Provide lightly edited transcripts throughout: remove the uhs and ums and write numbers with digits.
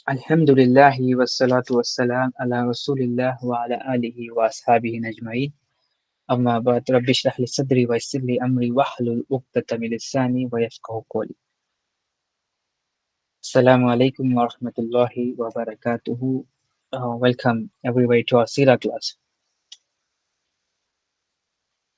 Alhamdulillahi wassalatu wassalam ala rasulillah wa ala alihi wa ashabihi ajma'in. Amma ba'd, rabbi shrah li sadri wa yassir li amri wahlul 'uqdatam min lisani wa yafqahu qawli. Assalamu alaikum wa rahmatullahi wa barakatuhu. Welcome everybody to our Sira class.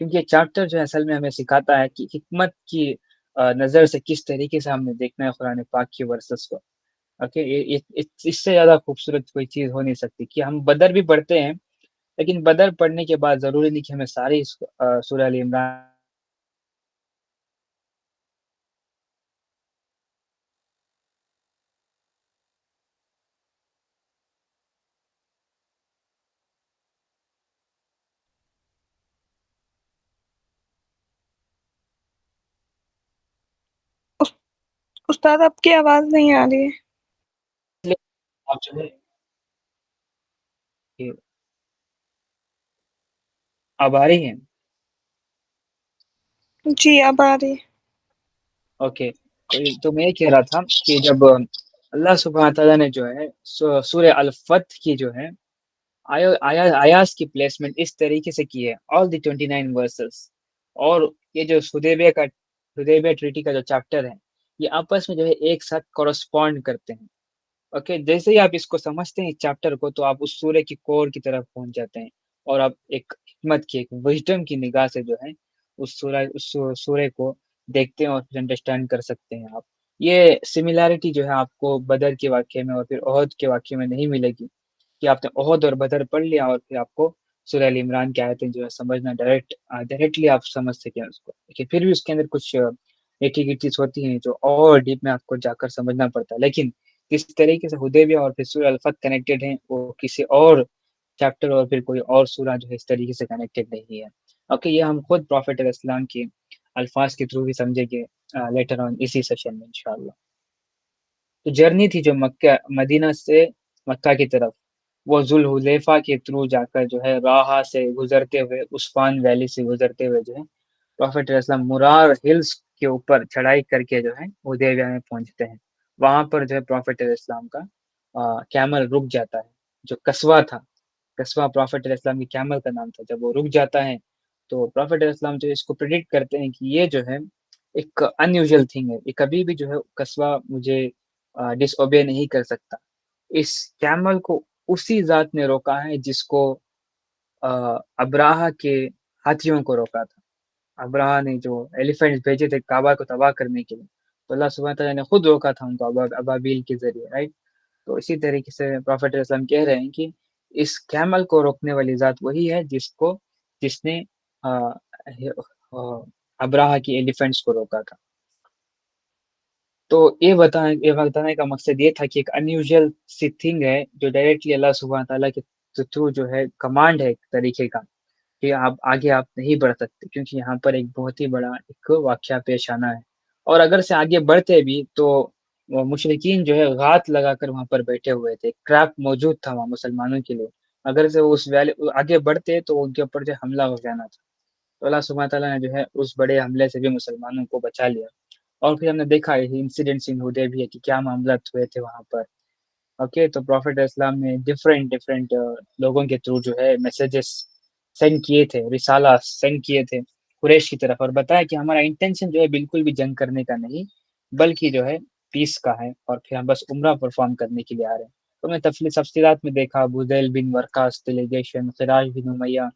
کیونکہ یہ chapter جو ہے اصل میں ہمیں سکھاتا ہے کہ حکمت کی نظر سے کس طریقے سے ہم نے دیکھنا ہے قرآن پاک کی ورسز کو. اوکے، اس سے زیادہ خوبصورت کوئی چیز ہو نہیں سکتی کہ ہم بدر بھی پڑھتے ہیں، لیکن بدر پڑھنے کے بعد ضروری نہیں کہ ہمیں ساری سورہ ال عمران. اس- استاد آپ کی آواز نہیں آ رہی ہے. آپ جو ہے کہ اب آ رہی ہیں؟ جی اب آ رہی ہے. اوکے، تو میں یہ کہہ رہا تھا کہ جب اللہ سبحانہ تعالیٰ نے جو ہے سورہ الفتح کی جو ہے آیاز کی پلیسمنٹ اس طریقے سے کی ہے، آل دی 29 ورسز، اور یہ جو حدیبیہ ٹریٹی کا جو چیپٹر ہے، یہ آپس میں جو ہے ایک ساتھ کورسپونڈ کرتے ہیں. اوکے، جیسے ہی آپ اس کو سمجھتے ہیں چیپٹر کو، تو آپ اس سورے کی کور کی طرف پہنچ جاتے ہیں، اور آپ ایک حکمت کی، ایک وژڈم کی نگاہ سے جو ہے اس سورے کو دیکھتے ہیں اور پھر انڈرسٹینڈ کر سکتے ہیں آپ. یہ سملیرٹی جو ہے آپ کو بدر کے واقعے میں اور پھر احد کے واقعے میں نہیں ملے گی، کہ آپ نے احد اور بدر پڑھ لیا اور پھر آپ کو سورہ ال عمران کی آیتیں جو ہے سمجھنا ڈائریکٹلی آپ سمجھ سکیں اس کو، لیکن پھر بھی اس کے اندر کچھ ایک ایک چیز ہوتی ہیں جو اور ڈیپ میں آپ کو جا کر سمجھنا پڑتا ہے. لیکن جس طریقے سے حدیبیہ اور پھر سورہ الفتح کنیکٹڈ ہیں، وہ کسی اور چیپٹر اور پھر کوئی اور سورہ جو ہے اس طریقے سے کنیکٹڈ نہیں ہے. اوکے، یہ ہم خود پروفیٹ علیہ السلام کی الفاظ کے تھرو بھی سمجھیں گے لیٹر آن اسی سیشن میں انشاءاللہ. تو جرنی تھی جو مدینہ سے مکہ کی طرف، وہ ذوالحلیفہ کے تھرو جا کر جو ہے راہا سے گزرتے ہوئے، عثمان ویلی سے گزرتے ہوئے جو ہے پروفیٹ علیہ السلام مرار ہلز کے اوپر چڑھائی کر کے جو ہے حدیبیہ میں پہنچتے ہیں. وہاں پر جو ہے پروفیٹ علیہ السلام کا کیمل رک جاتا ہے، جو قصوہ تھا، قصوہ پروفیٹ علیہ السلام کی کیمل کا نام تھا. جب وہ رک جاتا ہے تو پروفیٹ علیہ السلام جو ہے اس کو پریڈکٹ کرتے ہیں کہ یہ جو ہے ایک ان یوزل تھنگ ہے، یہ کبھی بھی جو ہے قصوہ مجھے ڈس اوبے نہیں کر سکتا. اس کیمل کو اسی ذات نے روکا ہے جس کو ابراہا کے ہاتھیوں کو روکا تھا. ابراہ نے جو ایلیفینٹس بھیجے تھے کعبہ کو تباہ کرنے کے لیے، تو اللہ سبحانہ تعالیٰ نے خود روکا تھا ان کو ابابیل کے ذریعے، رائٹ. تو اسی طریقے سے پروفیٹ علیہ السلام کہہ رہے ہیں کہ اس کیمل کو روکنے والی ذات وہی ہے جس نے ابراہ کی ایلیفینٹس کو روکا تھا. تو یہ بتانے کا مقصد یہ تھا کہ ایک انیوژل سی تھنگ ہے جو ڈائریکٹلی اللہ سبحانہ تعالیٰ کے تھرو جو ہے کمانڈ ہے ایک طریقے کا، کہ آپ نہیں بڑھ سکتے، کیونکہ یہاں پر ایک بہت ہی بڑا ایک واقعہ پیش آنا ہے. اور اگر سے آگے بڑھتے بھی تو وہ مشرقین جو ہے غات لگا کر وہاں پر بیٹھے ہوئے تھے، ٹریپ موجود تھا وہاں مسلمانوں کے لیے. اگر سے وہ آگے بڑھتے تو ان کے اوپر جو حملہ ہو جانا تھا. تو اللہ سبحانہ تعالیٰ نے جو ہے اس بڑے حملے سے بھی مسلمانوں کو بچا لیا. اور پھر ہم نے دیکھا انسیڈنٹس ان حدیبیہ کہ کیا معاملات ہوئے تھے وہاں پر. اوکے، تو پروفیٹ اسلام نے ڈفرینٹ لوگوں کے تھرو جو ہے میسیجز سینڈ کیے تھے، رسالہ سینڈ کیے تھے قریش کی طرف، اور بتایا کہ ہمارا انٹینشن جو ہے بالکل بھی جنگ کرنے کا نہیں، بلکہ جو ہے پیس کا ہے، اور پھر ہم بس عمرہ پرفارم کرنے کے لیے آ رہے ہیں. تو میں تفصیلات میں دیکھا بودیل بن ورقاس ڈیلیگیشن، خراج بن امیہ،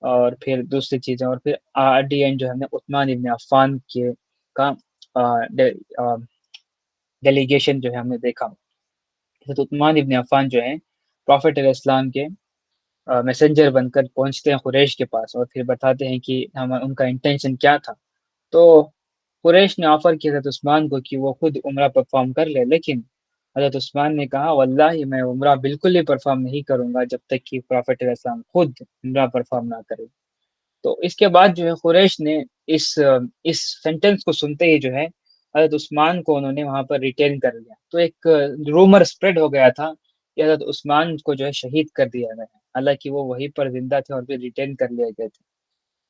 اور پھر دوسری چیزیں، اور پھر ایٹ دی اینڈ جو ہم نے عثمان ابن عفان کے کا ڈیلیگیشن جو ہے ہم نے دیکھا. تو عثمان ابن عفان جو ہے پروفیٹ علیہ السلام کے میسنجر بن کر پہنچتے ہیں قریش کے پاس، اور پھر بتاتے ہیں کہ ان کا انٹینشن کیا تھا. تو قریش نے آفر کیا حضرت عثمان کو کہ وہ خود عمرہ پرفارم کر لے، لیکن حضرت عثمان نے کہا واللہ میں عمرہ بالکل ہی پرفارم نہیں کروں گا جب تک کہ پروفیٹ علیہ السلام خود عمرہ پرفارم نہ کرے. تو اس کے بعد جو ہے قریش نے اس سینٹنس کو سنتے ہی جو ہے حضرت عثمان کو انہوں نے وہاں پر ریٹین کر لیا. تو ایک رومر سپریڈ ہو گیا تھا کہ حضرت عثمان کو جو ہے شہید کر دیا گیا، حالانکہ وہ وہیں پر زندہ تھے اور پھر ریٹین کر لیے گئے تھے.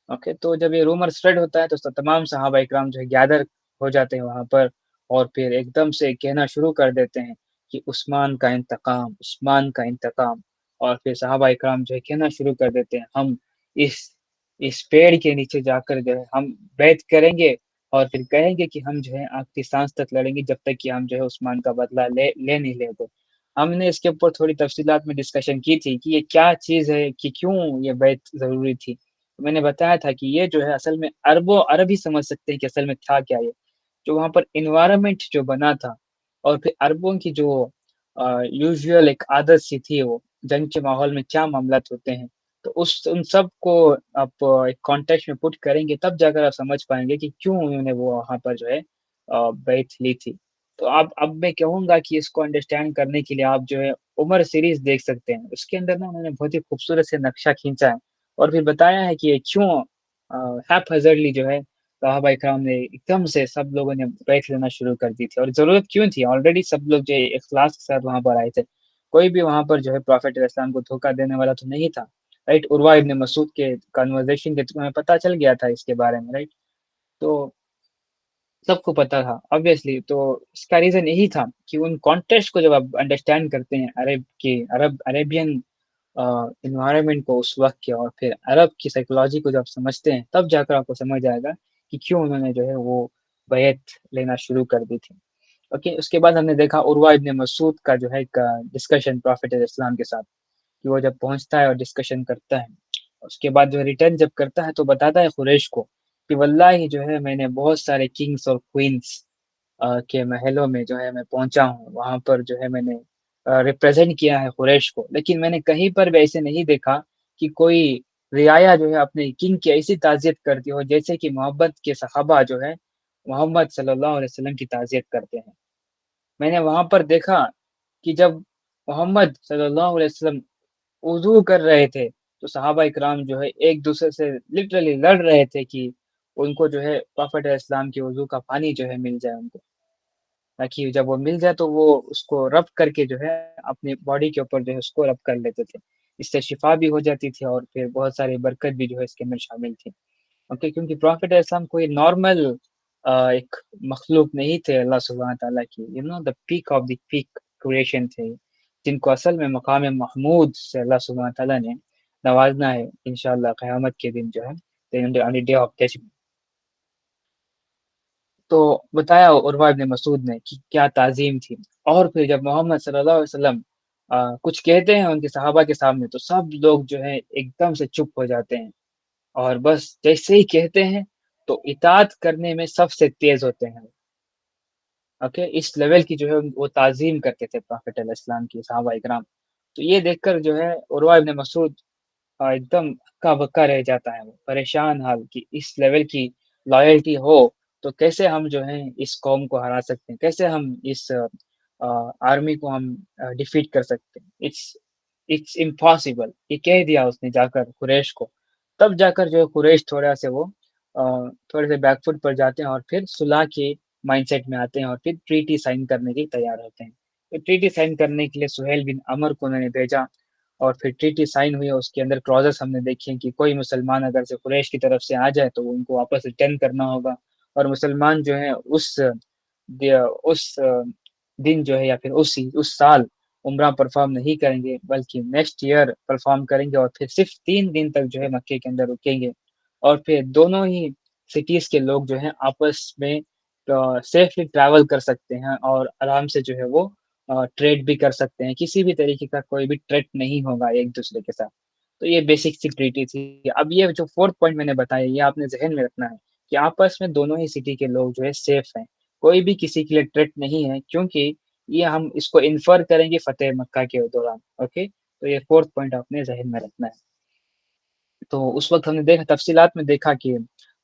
اوکے، تو جب یہ رومر سپریڈ ہوتا ہے تو تمام صحابہ اکرام جو ہے گیدر ہو جاتے ہیں وہاں پر، اور پھر ایک دم سے کہنا شروع کر دیتے ہیں کہ عثمان کا انتقام، عثمان کا انتقام. اور پھر صحابہ اکرام جو ہے کہنا شروع کر دیتے ہیں ہم اس اس پیڑ کے نیچے جا کر جو ہے ہم بیعت کریں گے، اور پھر کہیں گے کہ ہم جو ہے آخری سانس تک لڑیں گے جب تک کہ ہم جو ہے عثمان کا بدلہ لے نہیں لیتے. ہم نے اس کے اوپر تھوڑی تفصیلات میں ڈسکشن کی تھی کہ یہ کیا چیز ہے، کہ کیوں یہ بیعت ضروری تھی. میں نے بتایا تھا کہ یہ جو ہے اصل میں اربوں عرب ہی سمجھ سکتے ہیں کہ اصل میں تھا کیا یہ، جو وہاں پر انوائرمنٹ جو بنا تھا، اور پھر عربوں کی جو یوزول ایک عادت سی تھی، وہ جنگ کے ماحول میں کیا معاملات ہوتے ہیں، تو ان سب کو آپ ایک کانٹیکسٹ میں پٹ کریں گے تب جا کر آپ سمجھ پائیں گے کہ کیوں انہوں نے وہ وہاں پر جو ہے بیعت لی تھی۔ تو اب میں کہوں گا کہ اس کو انڈرسٹینڈ کرنے کے لیے آپ جو ہے عمر سیریز دیکھ سکتے ہیں، اس کے اندر نا انہوں نے بہت ہی خوبصورت سے نقشہ کھینچا ہے، اور پھر بتایا ہے کہ یہ کیوں ہیپ ہیزرڈلی جو ہے صحابہ اکرام نے ایک دم سے سب لوگوں نے بیعت لینا شروع کر دی تھی، اور ضرورت کیوں تھی؟ آلریڈی سب لوگ جو ہے اخلاص کے ساتھ وہاں پر آئے تھے، کوئی بھی وہاں پر جو ہے پروفیٹ علیہ السلام کو دھوکہ دینے والا تو نہیں تھا، رائٹ؟ عروہ ابن مسعود کے کنورزیشن کے تمہیں پتہ چل گیا تھا اس کے بارے میں، رائٹ؟ تو سب کو پتا تھا obviously، تو اس کا ریزن یہی تھا کہ ان کانٹیکسٹ کو جب آپ انڈرسٹینڈ کرتے ہیں عربین انوائرمنٹ کو اس وقت کے، اور پھر عرب کی سائیکولوجی کو جب سمجھتے ہیں تب جا کر آپ کو سمجھ آئے گا کہ کیوں انہوں نے جو ہے وہ بیعت لینا شروع کر دی تھی۔ اوکے، اس کے بعد ہم نے دیکھا عروہ ابن مسعود کا جو ہے ایک ڈسکشن پروفیٹ علیہ السلام کے ساتھ، کہ وہ جب پہنچتا ہے اور ڈسکشن کرتا ہے، اس کے بعد جو ریٹرن جب کرتا ہے تو بتاتا ہے قریش کو کہ واللہ جو ہے میں نے بہت سارے کنگز اور کوئنس کے محلوں میں جو ہے میں پہنچا ہوں، وہاں پر جو ہے میں نے ریپرزینٹ کیا ہے قریش کو، لیکن میں نے کہیں پر بھی ایسے نہیں دیکھا کہ کوئی رعایا جو ہے اپنے کنگ کی ایسی تعزیت کرتی ہو جیسے کہ محبت کے صحابہ جو ہے محمد صلی اللہ علیہ وسلم کی تعزیت کرتے ہیں۔ میں نے وہاں پر دیکھا کہ جب محمد صلی اللہ علیہ وسلم وضو کر رہے تھے تو صحابہ اکرام جو ہے ایک دوسرے سے لٹرلی لڑ رہے تھے کہ ان کو جو ہے پروفیٹ علیہ السلام کے وضو کا پانی جو ہے مل جائے ان کو، تاکہ جب وہ مل جائے تو وہ اس کو رب کر کے جو ہے اپنی باڈی کے اوپر جو ہے اس کو رب کر لیتے تھے، اس سے شفا بھی ہو جاتی تھی اور پھر بہت ساری برکت بھی جو ہے اس کے اندر شامل تھی۔ اوکے، کیونکہ پروفیٹ علیہ السلام کوئی نارمل ایک مخلوق نہیں تھے، اللہ سبحانہ تعالیٰ کی the peak of the peak creation تھے، جن کو اصل میں مقام محمود سے اللہ سبحانہ تعالیٰ نے نوازنا ہے انشاءاللہ قیامت کے دن جو ہے ڈے آف ججمنٹ۔ تو بتایا عروہ ابن مسعود نے کہ کیا تعظیم تھی، اور پھر جب محمد صلی اللہ علیہ وسلم کچھ کہتے ہیں ان کے صحابہ کے سامنے تو سب لوگ جو ہے ایک دم سے چپ ہو جاتے ہیں، اور بس جیسے ہی کہتے ہیں تو اطاعت کرنے میں سب سے تیز ہوتے ہیں۔ اوکے، اس لیول کی جو ہے وہ تعظیم کرتے تھے پروفیٹ علیہ السلام کی صحابہ اکرام۔ تو یہ دیکھ کر جو ہے عروہ ابن مسعود ایک دم ہکا بکا رہ جاتا ہے، وہ پریشان حال کہ اس لیول کی لائلٹی ہو تو کیسے ہم جو ہیں اس قوم کو ہرا سکتے ہیں، کیسے ہم اس آرمی کو ہم ڈیفیٹ کر سکتے ہیں، اٹس امپاسبل، یہ کہہ دیا اس نے جا کر قریش کو۔ تب جا کر جو ہے قریش تھوڑا سے وہ تھوڑے سے بیک فٹ پر جاتے ہیں اور پھر صلح کے مائنڈ سیٹ میں آتے ہیں اور پھر ٹریٹی سائن کرنے کے تیار ہوتے ہیں۔ تو ٹریٹی سائن کرنے کے لیے سہیل بن عمر کو انہوں نے بھیجا، اور پھر ٹریٹی سائن ہوئی، اس کے اندر کلوزز ہم نے دیکھے کہ کوئی مسلمان اگر سے قریش کی طرف سے آ جائے تو ان کو واپس ریٹرن کرنا ہوگا، اور مسلمان جو ہے اس دن جو ہے یا پھر اس سال عمرہ پرفارم نہیں کریں گے بلکہ نیکسٹ ایئر پرفارم کریں گے، اور پھر صرف 3 دن تک جو ہے مکے کے اندر رکیں گے، اور پھر دونوں ہی سٹیز کے لوگ جو ہیں آپس میں سیفلی ٹریول کر سکتے ہیں اور آرام سے جو ہے وہ ٹریڈ بھی کر سکتے ہیں، کسی بھی طریقے کا کوئی بھی تھریٹ نہیں ہوگا ایک دوسرے کے ساتھ۔ تو یہ بیسک سی ٹریٹی تھی۔ اب یہ جو فورتھ پوائنٹ میں نے بتایا یہ آپ نے ذہن میں رکھنا ہے کہ آپس میں دونوں ہی سٹی کے لوگ جو ہے سیف ہیں، کوئی بھی کسی کے لیے تھریٹ نہیں ہے، کیونکہ یہ ہم اس کو انفر کریں گے فتح مکہ کے دوران۔ اوکے، تو یہ فورتھ پوائنٹ آپ نے ذہن میں رکھنا ہے۔ تو اس وقت ہم نے دیکھا تفصیلات میں دیکھا کہ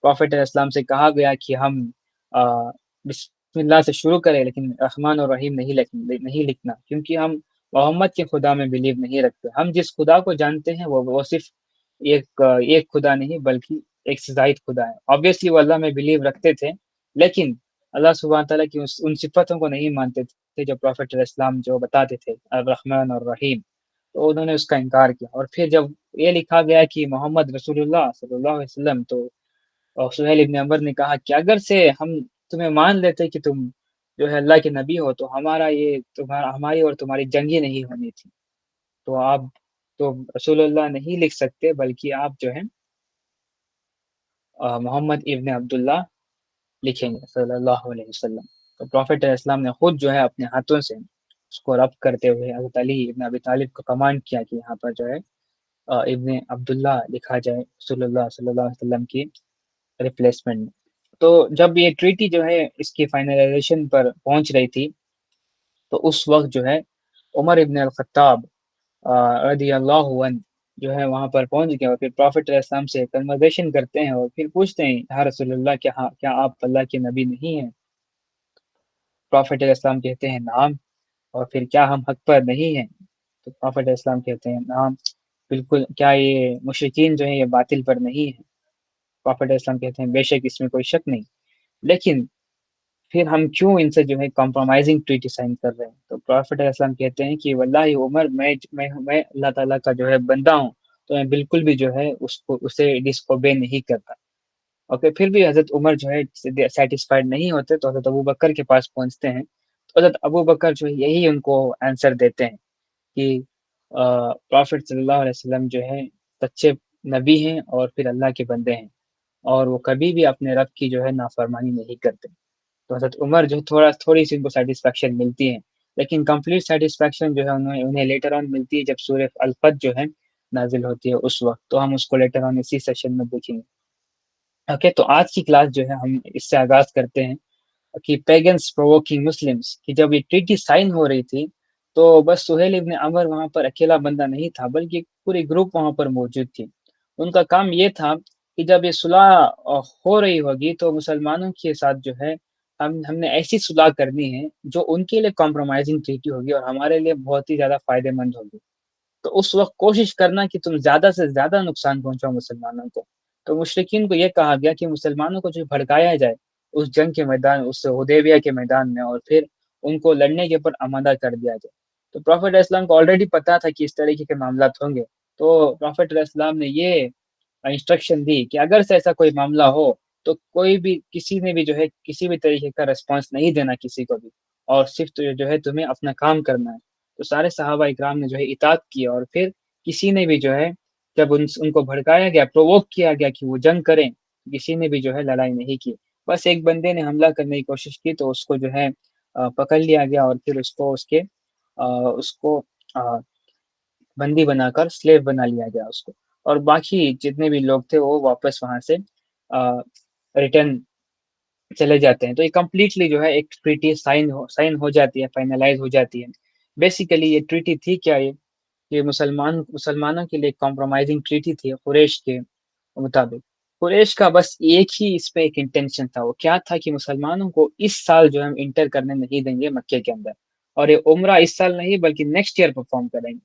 پروفیٹ علیہ السلام سے کہا گیا کہ ہم بسم اللہ سے شروع کریں لیکن رحمان اور رحیم نہیں لکھنا، کیونکہ ہم محمد کے خدا میں بلیو نہیں رکھتے، ہم جس خدا کو جانتے ہیں وہ صرف ایک خدا نہیں بلکہ ایک سے زائد خدا ہے۔ آبویسلی وہ اللہ میں بلیو رکھتے تھے، لیکن اللہ سبحانہ تعالیٰ کی ان صفتوں کو نہیں مانتے تھے جو پروفیٹ علیہ السلام جو بتاتے تھے الرحمن اور رحیم، تو انہوں نے اس کا انکار کیا۔ اور پھر جب یہ لکھا گیا کہ محمد رسول اللہ صلی اللہ علیہ وسلم، تو سہیل ابن عمر نے کہا کہ اگر سے ہم تمہیں مان لیتے کہ تم جو ہے اللہ کے نبی ہو تو ہماری اور تمہاری جنگ ہی نہیں ہونی تھی، تو آپ تو رسول اللہ نہیں لکھ سکتے بلکہ آپ جو ہے محمد ابن عبداللہ لکھیں گے صلی اللہ علیہ وسلم۔ تو پروفیٹ علیہ السلام نے خود جو ہے اپنے ہاتھوں سے اس کو رب کرتے ہوئے حضرت علی ابن ابی طالب کو کمانڈ کیا کہ یہاں پر جو ہے ابن عبداللہ لکھا جائے رسول اللہ صلی اللہ علیہ وسلم کی ریپلیسمنٹ میں۔ تو جب یہ ٹریٹی جو ہے اس کی فائنلائزیشن پر پہنچ رہی تھی، تو اس وقت جو ہے عمر ابن الخطاب رضی اللہ عنہ جو ہے وہاں پر پہنچ گئے، اور پھر پروفٹ علیہ السلام سے کنورزیشن کرتے ہیں، اور پھر پوچھتے ہیں یا رسول اللہ کیا آپ اللہ کے نبی نہیں ہیں؟ پروفٹ علیہ السلام کہتے ہیں نعم، اور پھر کیا ہم حق پر نہیں ہیں؟ تو پروفٹ علیہ السلام کہتے ہیں نعم بالکل، کیا یہ مشرکین جو ہیں یہ باطل پر نہیں ہیں؟ پروفٹ علیہ السلام کہتے ہیں بے شک اس میں کوئی شک نہیں، لیکن پھر ہم کیوں ان سے جو ہے کمپرومائزنگ ٹریٹی سائن کر رہے ہیں؟ تو پروفٹ علیہ السلام کہتے ہیں کہ واللہ عمر، میں اللہ تعالیٰ کا جو ہے بندہ ہوں، تو میں بالکل بھی جو ہے اسے ڈس اوبے نہیں کرتا۔ اوکے، پھر بھی حضرت عمر جو ہے سیٹسفائڈ نہیں ہوتے، تو حضرت ابو بکر کے پاس پہنچتے ہیں، تو حضرت ابو بکر جو ہے یہی ان کو آنسر دیتے ہیں کہ پرافٹ صلی اللہ علیہ وسلم جو ہے سچے نبی ہیں اور پھر اللہ کے بندے ہیں، اور وہ کبھی بھی اپنے رب کی جو ہے نافرمانی نہیں کرتے۔ تو حضرت عمر جو تھوڑی سی ان کو سیٹسفیکشن ملتی ہے، لیکن کمپلیٹ سیٹسفیکشن جو ہے انہیں لیٹر آن ملتی ہے جب سورہ الفت جو ہے نازل ہوتی ہے اس وقت، تو ہم اس کو لیٹر آن اسی سیشن میں دیکھیں گے۔ اوکے، تو آج کی کلاس جو ہے ہم اس سے آغاز کرتے ہیں کہ پیگنس پرووکنگ مسلمس، کہ جب یہ ٹریٹی سائن ہو رہی تھی تو بس سہیل ابن عمر وہاں پر اکیلا بندہ نہیں تھا، بلکہ پوری گروپ وہاں پر موجود تھی۔ ان کا کام یہ تھا کہ جب یہ صلح ہو رہی ہوگی تو مسلمانوں کے ساتھ جو ہے ہم نے ایسی صلح کرنی ہے جو ان کے لیے کمپرومائزنگ ٹریٹی ہوگی اور ہمارے لیے بہت ہی زیادہ فائدہ مند ہوگی۔ تو اس وقت کوشش کرنا کہ تم زیادہ سے زیادہ نقصان پہنچاؤ مسلمانوں کو۔ تو مشرکین کو یہ کہا گیا کہ مسلمانوں کو جو بھڑکایا جائے اس جنگ کے میدان، اس حدیبیہ کے میدان میں، اور پھر ان کو لڑنے کے اوپر آمادہ کر دیا جائے۔ تو پروفٹ علیہ السلام کو آلریڈی پتا تھا کہ اس طریقے کے معاملات ہوں گے، تو پروفٹ علیہ السلام نے یہ انسٹرکشن دی کہ اگر سے ایسا کوئی معاملہ ہو تو کوئی بھی کسی نے بھی جو ہے کسی بھی طریقے کا ریسپانس نہیں دینا کسی کو بھی، اور صرف جو ہے تمہیں اپنا کام کرنا ہے۔ تو سارے صحابہ اکرام نے جو ہے اطاعت کی، اور پھر کسی نے بھی جو ہے جب ان کو بھڑکایا گیا، پرووک کیا گیا کہ وہ جنگ کریں، کسی نے بھی جو ہے لڑائی نہیں کی۔ بس ایک بندے نے حملہ کرنے کی کوشش کی تو اس کو جو ہے پکڑ لیا گیا، اور پھر اس کو بندی بنا کر سلیو بنا لیا گیا اس کو، اور باقی جتنے بھی لوگ تھے وہ واپس وہاں سے ریٹرن چلے جاتے ہیں۔ تو یہ کمپلیٹلی جو ہے ایک ٹریٹی سائن ہو جاتی ہے، فائنلائز ہو جاتی ہے۔ بیسیکلی یہ ٹریٹی تھی کیا؟ یہ مسلمانوں کے لیے کمپرومائزنگ ٹریٹی تھی قریش کے مطابق۔ قریش کا بس ایک ہی اس پہ ایک انٹینشن تھا، وہ کیا تھا کہ مسلمانوں کو اس سال جو ہم انٹر کرنے نہیں دیں گے مکے کے اندر، اور یہ عمرہ اس سال نہیں بلکہ نیکسٹ ایئر پرفارم کریں گے۔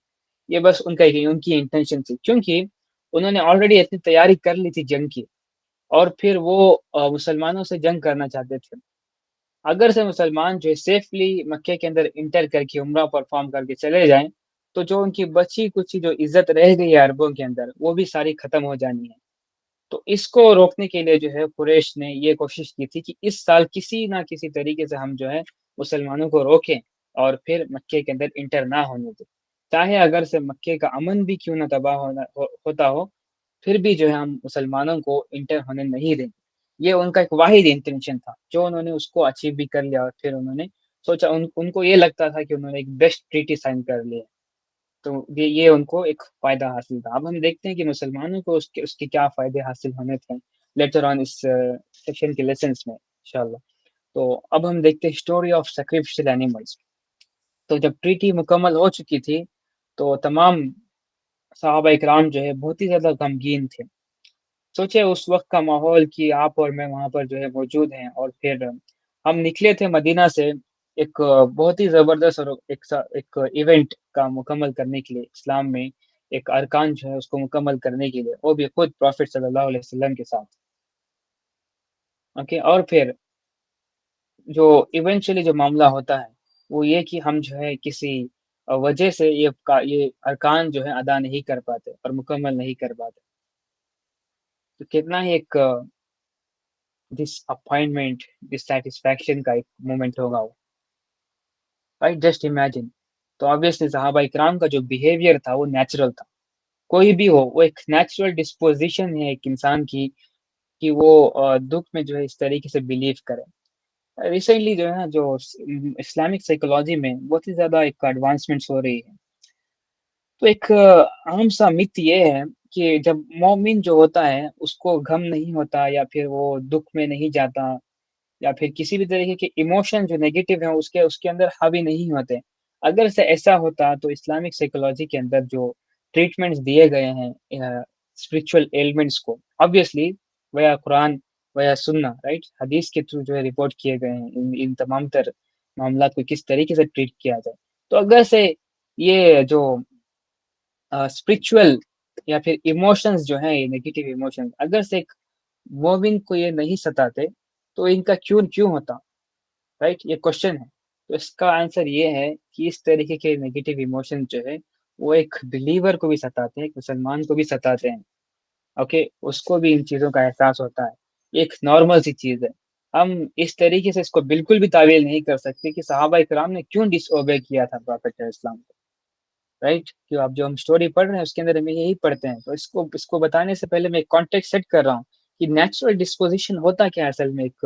یہ بس ان کی انٹینشن تھی، کیونکہ انہوں نے آلریڈی اتنی تیاری کر لی تھی جنگ کی، اور پھر وہ مسلمانوں سے جنگ کرنا چاہتے تھے۔ اگر سے مسلمان جو ہے سیفلی مکے کے اندر انٹر کر کے عمرہ پرفارم کر کے چلے جائیں، تو جو ان کی بچی کچی جو عزت رہ گئی ہے عربوں کے اندر وہ بھی ساری ختم ہو جانی ہے۔ تو اس کو روکنے کے لیے جو ہے قریش نے یہ کوشش کی تھی کہ اس سال کسی نہ کسی طریقے سے ہم جو ہے مسلمانوں کو روکیں اور پھر مکے کے اندر انٹر نہ ہونے دیں، چاہے اگر سے مکے کا امن بھی کیوں نہ تباہ ہوتا ہو، پھر بھی جو ہے ہم مسلمانوں کو انٹر ہونے نہیں دیں۔ یہ ان کا ایک واحد انٹینشن تھا جو انہوں نے اس کو اچیو بھی کر لیا، اور پھر انہوں نے سوچا ان کو یہ لگتا تھا کہ انہوں نے ایک بیسٹ ٹریٹی سائن کر لیا، تو یہ ان کو ایک فائدہ حاصل تھا۔ اب ہم دیکھتے ہیں کہ مسلمانوں کو اس کے کیا فائدے حاصل ہونے تھے لیٹر آن اس سیکشن کے لیسنس میں انشاءاللہ۔ تو اب ہم دیکھتے ہیں ہسٹوری آف سیکریفیشل اینیملس۔ تو جب ٹریٹی مکمل ہو چکی تھی تو تمام صحابہ اکرام جو ہے بہت ہی زیادہ غمگین تھے۔ سوچے اس وقت کا ماحول کہ آپ اور میں وہاں پر جو ہے موجود ہیں، اور پھر ہم نکلے تھے مدینہ سے ایک بہت ہی زبردست اور ایک ایونٹ کا مکمل کرنے کے لیے، اسلام میں ایک ارکان جو ہے اس کو مکمل کرنے کے لیے، وہ بھی خود پروفٹ صلی اللہ علیہ وسلم کے ساتھ۔ اوکے، اور پھر جو ایونچولی جو معاملہ ہوتا ہے وہ یہ کہ ہم جو ہے کسی وجہ سے یہ ارکان جو ہے ادا نہیں کر پاتے اور مکمل نہیں کر پاتے، تو کتنا ہی ایک ڈس اپوائنٹمنٹ، ڈس سیٹسفیکشن کا ایک مومنٹ ہوگا وہ، رائٹ؟ Just imagine. تو آبویسلی صحابہ اکرام کا جو بیہیویئر تھا وہ نیچرل تھا، کوئی بھی ہو وہ ایک نیچرل ڈسپوزیشن ہے ایک انسان کی کہ وہ دکھ میں جو ہے اس طریقے سے بلیو کرے۔ ریسنٹلی جو ہے نا جو اسلامک سائیکولوجی میں بہت ہی زیادہ ایک ایڈوانسمنٹس ہو رہی ہے، تو ایک عام سا مت یہ ہے کہ جب مومن جو ہوتا ہے اس کو غم نہیں ہوتا یا پھر وہ دکھ میں نہیں جاتا یا پھر کسی بھی طریقے کے ایموشن جو نیگیٹو ہیں اس کے اندر حاوی نہیں ہوتے. اگر سے ایسا ہوتا تو اسلامک سائیکولوجی کے اندر جو ٹریٹمنٹس دیے گئے ہیں اسپرچل ایلیمنٹس کو obviously ویا قرآن ویا سننا رائٹ حدیث کے تھرو جو ہے رپورٹ کیے گئے ہیں ان تمام تر معاملات کو کس طریقے سے ٹریٹ کیا جائے. تو اگر سے یہ جو اسپرچل یا پھر ایموشنز جو ہیں یہ نیگیٹو ایموشنز اگر سے ایک مومن کو یہ نہیں ستاتے تو ان کا کیوں ہوتا رائٹ یہ کوشچن ہے. تو اس کا آنسر یہ ہے کہ اس طریقے کے نیگیٹو ایموشن جو ہے وہ ایک بلیور کو بھی ستاتے ہیں ایک مسلمان کو بھی ستاتے ہیں. اوکے اس کو بھی ان چیزوں کا احساس ہوتا ہے. یہ ایک نارمل سی چیز ہے. ہم اس طریقے سے اس کو بالکل بھی تعویل نہیں کر سکتے کہ صحابہ کرام نے کیوں ڈس اوبے کیا تھا پروفیٹ اسلام کو رائٹ. کہ آپ جو ہم اسٹوری پڑھ رہے ہیں اس کے اندر ہمیں یہی پڑھتے ہیں. تو اس کو بتانے سے پہلے میں ایک کانٹیکٹ سیٹ کر رہا ہوں کہ نیچرل ڈسپوزیشن ہوتا کیا ہے اصل میں ایک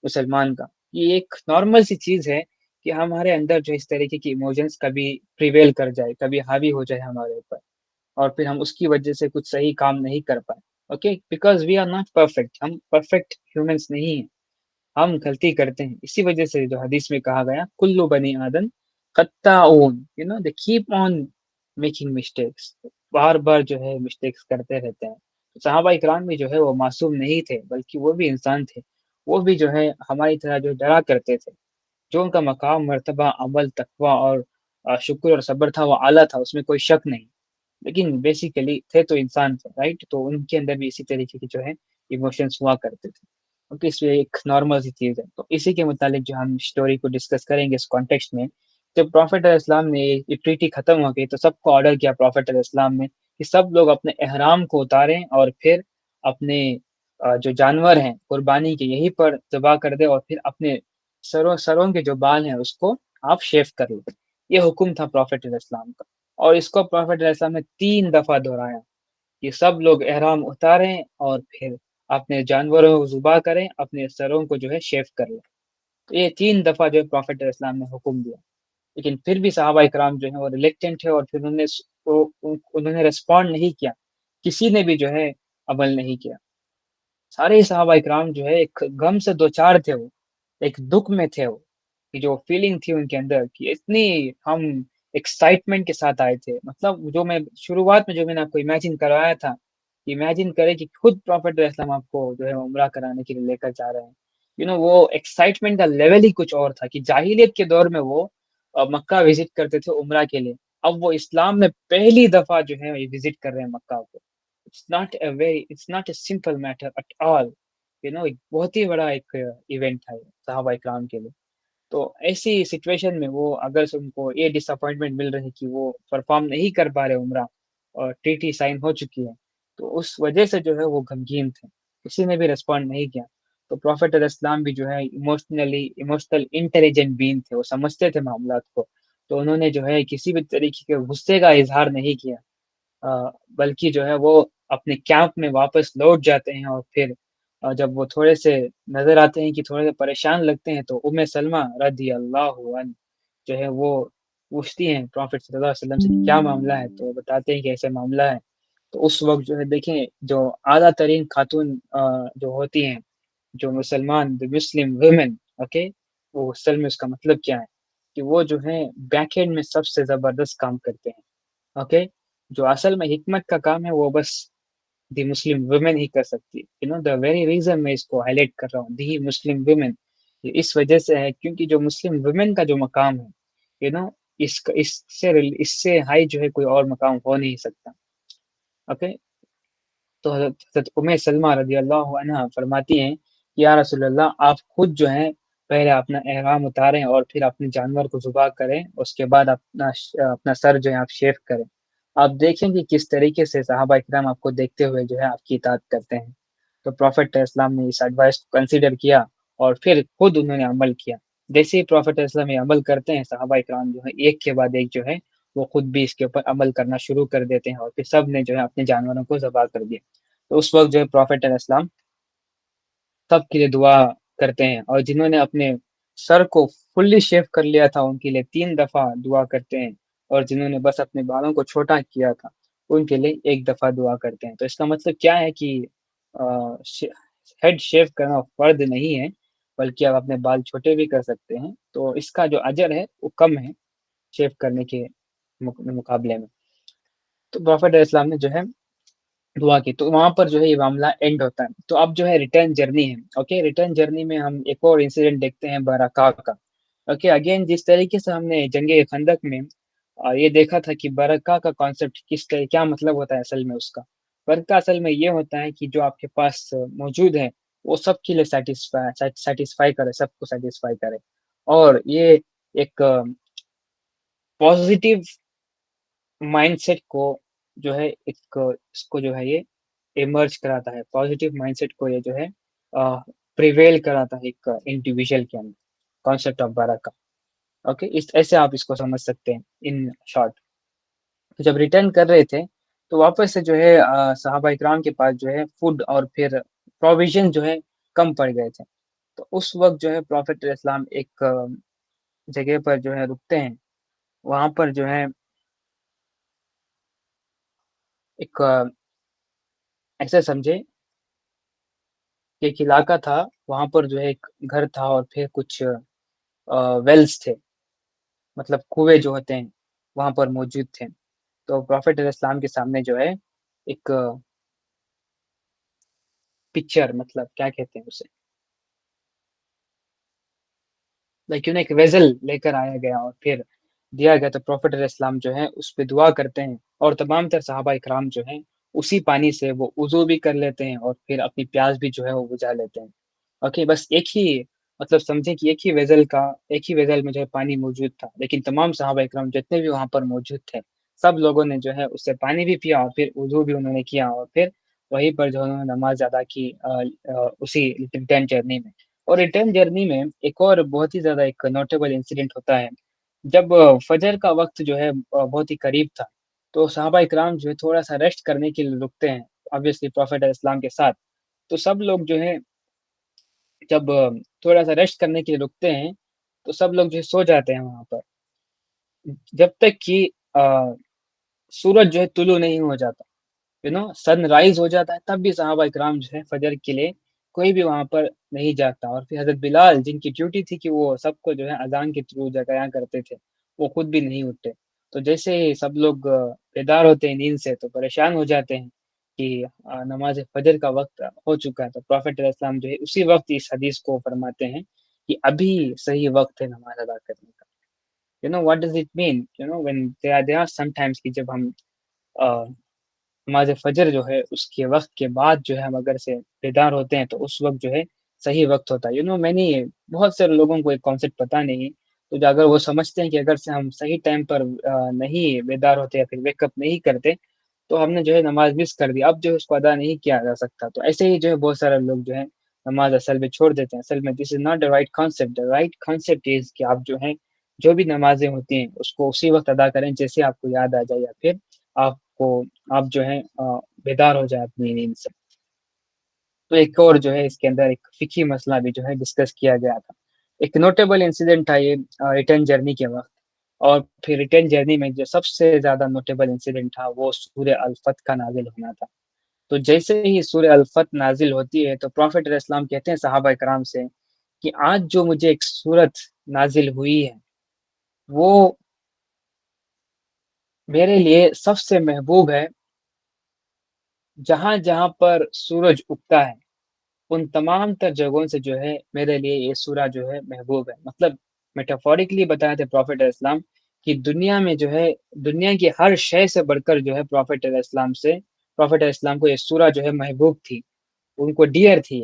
مسلمان کا. یہ ایک نارمل سی چیز ہے کہ ہمارے اندر جو اس طریقے کی ایموشنس کبھی پریویل کر جائے کبھی حاوی ہو جائے ہمارے اوپر اور پھر ہم اس کی وجہ سے کچھ صحیح کام نہیں کر پائے. Okay because we are not perfect. ہم پرفیکٹ ہیومنس نہیں ہیں. ہم غلطی کرتے ہیں. اسی وجہ سے جو حدیث میں کہا گیا کلو بنی آدم خطاؤن they keep on making mistakes. بار بار جو ہے مسٹیکس کرتے رہتے ہیں. صحابہ اکرام بھی جو ہے وہ معصوم نہیں تھے بلکہ وہ بھی انسان تھے. وہ بھی جو ہے ہماری طرح جو ڈرا کرتے تھے. جو ان کا مقام مرتبہ عمل تقوی اور شکر اور صبر تھا وہ اعلیٰ تھا اس میں کوئی شک نہیں. لیکن بیسیکلی تھے تو انسان تھے رائٹ. تو ان کے اندر بھی اسی طریقے کی جو ہے ایموشنس ہوا کرتے تھے. کیونکہ اس لیے ایک نارمل سی چیز ہے. تو اسی کے متعلق جو ہم اسٹوری کو ڈسکس کریں گے اس کانٹیکسٹ میں. جب پروفیٹ علیہ السلام نے یہ ٹریٹی ختم ہو گئی تو سب کو آرڈر کیا پروفیٹ علیہ السلام نے کہ سب لوگ اپنے احرام کو اتاریں اور پھر اپنے جو جانور ہیں قربانی کے یہیں پر ذبح کر دے اور پھر اپنے سروں کے جو بال ہیں اس کو آپ شیو کر لیں. یہ حکم تھا پروفیٹ علیہ السلام کا. اور اس کو پروفیٹ علیہ السلام نے 3 دفعہ دہرایا کہ سب لوگ احرام اتاریں اور پھر اپنے جانوروں کو ذبح کریں اپنے سروں کو جو ہے شیو کر لیں. تو یہ 3 دفعہ جو ہے پروفیٹ علیہ السلام نے حکم دیا. لیکن پھر بھی صحابہ اکرام جو ہیں وہ ریلیکٹنٹ ہے اور پھر انہوں نے ریسپونڈ نہیں کیا. کسی نے بھی جو ہے عمل نہیں کیا. سارے صحابہ اکرام جو ہے ایک غم سے 2 4 تھے. وہ ایک دکھ میں تھے. وہ کہ جو فیلنگ تھی ان کے اندر کہ اتنی ہم ایکسائٹمنٹ کے ساتھ آئے تھے. مطلب جو میں شروعات میں جو میں نے آپ کو امیجن کروایا تھا کہ امیجن کرے کہ خود پروفیٹ علیہ السلام آپ کو جو ہے عمرہ کرانے کے لیے لے کر جا رہے ہیں. وہ ایکسائٹمنٹ کا لیول ہی کچھ اور تھا کہ جاہلیت کے دور میں وہ مکہ وزٹ کرتے تھے عمرہ کے لیے. اب وہ اسلام میں پہلی دفعہ جو ہے وزٹ کر رہے ہیں مکہ کو. It's not a simple matter at all. ایک بہت ہی بڑا ایک ایونٹ تھا صحابہ اکرام کے لیے. تو ایسی سچویشن میں وہ اگر ان کو یہ ڈس اپوائنٹمنٹ مل رہی کہ وہ پرفارم نہیں کر پا رہے عمرہ اور ٹی سائن ہو چکی ہے تو اس وجہ سے جو ہے وہ غمگین تھے. کسی نے بھی ریسپونڈ نہیں کیا. تو پروفیٹ علیہ السلام بھی جو ہے ایموشنل انٹیلیجنٹ بین تھے. وہ سمجھتے تھے معاملات کو. تو انہوں نے جو ہے کسی بھی طریقے کے غصے کا اظہار نہیں کیا بلکہ جو ہے وہ اپنے کیمپ میں واپس لوٹ جاتے ہیں. اور پھر جب وہ تھوڑے سے نظر آتے ہیں کہ تھوڑے سے پریشان لگتے ہیں تو سلمہ رضی اللہ عنہ جو ہے وہ پوچھتی ہیں پروفیٹ صلی اللہ علیہ وسلم سے کہ کیا معاملہ ہے. تو بتاتے ہیں کہ ایسے معاملہ ہے. تو اس وقت جو ہے دیکھیں جو اعلیٰ ترین خاتون جو ہوتی ہیں جو مسلمان مسلم ویمن اوکے وہ اصل میں اس کا مطلب کیا ہے کہ وہ جو ہے بیک اینڈ میں سب سے زبردست کام کرتے ہیں. اوکے جو اصل میں حکمت کا کام ہے وہ بس دی مسلم ویمن ہی کر سکتی. دا ویری ریزن میں اس کو ہائی لائٹ کر رہا ہوں دی مسلم ویمن. اس وجہ سے ہے کیونکہ جو مسلم ویمن کا جو مقام ہے اس سے ہائی جو ہے کوئی اور مقام ہو نہیں سکتا. اوکے تو حضرت سلمہ رضی اللہ عنہ فرماتی ہیں کہ یا رسول اللہ آپ خود جو ہیں پہلے اپنا احرام اتاریں اور پھر اپنے جانور کو ذبح کریں. اس کے بعد اپنا سر جو ہے آپ شیو کریں. آپ دیکھیں کہ کس طریقے سے صحابہ اکرام آپ کو دیکھتے ہوئے جو ہے آپ کی اطاعت کرتے ہیں. تو پروفیٹ اسلام نے اس ایڈوائس کو کنسیڈر کیا اور پھر خود انہوں نے عمل کیا. جیسے ہی پروفیٹ اسلام یہ عمل کرتے ہیں صحابہ اکرام جو ہے ایک کے بعد ایک جو ہے وہ خود بھی اس کے اوپر عمل کرنا شروع کر دیتے ہیں اور پھر سب نے جو ہے اپنے جانوروں کو ذبح کر دیا. تو اس وقت جو ہے پروفیٹ علیہ السلام سب کے لیے دعا کرتے ہیں اور جنہوں نے اپنے سر کو فلی شیو کر لیا تھا ان کے لیے 3 دفعہ دعا کرتے ہیں اور جنہوں نے بس اپنے بالوں کو چھوٹا کیا تھا ان کے لیے ایک دفعہ دعا کرتے ہیں۔ تو اس کا مطلب کیا ہے کہ ہیڈ شیو کرنا فرض نہیں ہے، بلکہ آپ اپنے بال چھوٹے بھی کر سکتے ہیں، تو اس کا جو اجر ہے وہ کم ہے شیو کرنے کے مقابلے میں۔ تو پروفیٹ علیہ السلام نے جو ہے دعا کی، تو وہاں پر جو ہے یہ معاملہ اینڈ ہوتا ہے۔ تو اب جو ہے ریٹرن جرنی ہے، اوکے، ریٹرن جرنی میں ہم ایک اور انسیڈنٹ دیکھتے ہیں برکا کا۔ اوکے، اگین جس طریقے سے ہم نے جنگ خندق میں یہ دیکھا تھا کہ برکا کا کانسیپٹ کیا مطلب ہوتا ہے اصل میں اس کا۔ برکا اصل میں یہ ہوتا ہے کہ جو آپ کے پاس موجود ہے وہ سب کے لیے سیٹسفائی کرے، سب کو سیٹسفائی کرے، اور یہ ایک پازیٹیو مائنڈ سیٹ کو جو ہے ایک اس کو جو ہے یہ ایمرج کراتا ہے، پازیٹیو مائنڈ سیٹ کو یہ جو ہے پریویل کراتا ہے ایک انڈیویجول کے اندر، کانسیپٹ آف برکا۔ اوکے، ایسے آپ اس کو سمجھ سکتے ہیں ان شارٹ۔ تو جب ریٹرن کر رہے تھے تو واپس سے جو ہے صحابہ اکرام کے پاس جو ہے فوڈ اور پھر پروویژن جو ہے کم پڑ گئے تھے۔ تو اس وقت جو ہے پروفیٹ علیہ السلام ایک جگہ پر جو ہے رکتے ہیں، وہاں پر جو ہے ایک ایسے سمجھے کہ ایک علاقہ تھا، وہاں پر جو ہے ایک گھر تھا اور پھر کچھ ویلز تھے، مطلب کنویں جو ہوتے ہیں وہاں پر موجود تھے۔ تو پروفیٹ علیہ السلام کے سامنے جو ہے ایک پکچر، مطلب کیا کہتے ہیں اسے، لیکن ایک ویزل لے کر آیا گیا اور پھر دیا گیا۔ تو پروفیٹ علیہ السلام جو ہے اس پہ دعا کرتے ہیں، اور تمام تر صحابہ اکرام جو ہیں اسی پانی سے وہ وضو بھی کر لیتے ہیں اور پھر اپنی پیاس بھی جو ہے وہ بجھا لیتے ہیں۔ اوکے، بس ایک ہی مطلب سمجھیں کہ ایک ہی ویزل میں جو ہے پانی موجود تھا، لیکن تمام صحابہ اکرام جتنے بھی وہاں پر موجود تھے سب لوگوں نے جو ہے اس سے پانی بھی پیا اور پھر وضو بھی انہوں نے کیا، اور پھر وہیں پر جو انہوں نے نماز ادا کی اسی ریٹرن جرنی میں۔ اور ریٹرن جرنی میں ایک اور بہت ہی زیادہ ایک نوٹیبل انسیڈنٹ ہوتا ہے، جب فجر کا وقت جو ہے بہت ہی قریب تھا تو صحابہ اکرام جو ہے تھوڑا سا ریسٹ کرنے کے لیے رکتے ہیں obviously پروفیٹ علیہ السلام کے ساتھ۔ تو سب لوگ جو ہے جب تھوڑا سا ریسٹ کرنے کے لیے رکتے ہیں تو سب لوگ جو ہے سو جاتے ہیں وہاں پر، جب تک کہ سورج جو ہے طلوع نہیں ہو جاتا، سن رائز ہو جاتا ہے، تب بھی صحابہ اکرام جو ہے فجر کے لیے کوئی بھی وہاں پر نہیں جاتا۔ اور پھر حضرت بلال جن کی ڈیوٹی تھی کہ وہ سب کو جو ہے اذان کے تھرو جگایا کرتے تھے، وہ خود بھی نہیں اٹھتے۔ تو جیسے ہی سب لوگ بیدار ہوتے ہیں نیند سے تو پریشان ہو جاتے ہیں کہ نماز فجر کا وقت ہو چکا ہے۔ تو پروفیٹ علیہ السلام جو ہے اسی وقت اس حدیث کو فرماتے ہیں کہ ابھی صحیح وقت ہے نماز ادا کرنے کا۔ what does it mean when there are sometimes کہ جب ہم نماز فجر جو ہے اس کے وقت کے بعد جو ہے ہم اگر سے بیدار ہوتے ہیں تو اس وقت جو ہے صحیح وقت ہوتا ہے۔ میں نہیں، بہت سے لوگوں کو ایک کانسیپٹ پتہ نہیں، تو جو اگر وہ سمجھتے ہیں کہ اگر سے ہم صحیح ٹائم پر نہیں بیدار ہوتے یا پھر ویک اپ نہیں کرتے تو ہم نے جو ہے نماز مس کر دی، اب جو ہے اس کو ادا نہیں کیا جا سکتا۔ تو ایسے ہی جو ہے بہت سارے لوگ جو ہے نماز اصل میں چھوڑ دیتے ہیں۔ اصل میں this is not the right concept, the right concept is کہ آپ جو ہے جو بھی نمازیں ہوتی ہیں اس کو اسی وقت ادا کریں جیسے آپ کو یاد آ جائے، یا پھر آپ جو ہے بیدار ہو جائے اپنی نیند سے۔ تو ایک اور جو ہے اس کے اندر ایک فقہی مسئلہ بھی جو ہے ڈسکس کیا گیا تھا۔ ایک نوٹیبل انسیڈنٹ تھا یہ ریٹرن جرنی کے وقت، اور پھر ریٹرن جرنی میں جو سب سے زیادہ نوٹیبل انسیڈنٹ تھا وہ سورہ الفتح کا نازل ہونا تھا۔ تو جیسے ہی سورہ الفتح نازل ہوتی ہے تو پروفیٹ علیہ السلام کہتے ہیں صحابہ کرام سے کہ آج جو مجھے ایک سورت نازل ہوئی ہے وہ میرے لیے سب سے محبوب ہے، جہاں جہاں پر سورج اگتا ہے ان تمام تر جگہوں سے جو ہے میرے لیے یہ سورہ جو ہے محبوب ہے۔ مطلب میٹافوریکلی بتایا تھے پروفیٹ علیہ السلام کہ دنیا میں جو ہے دنیا کی ہر شے سے بڑھ کر جو ہے پروفیٹ علیہ السلام کو یہ سورہ جو ہے محبوب تھی، ان کو ڈیئر تھی۔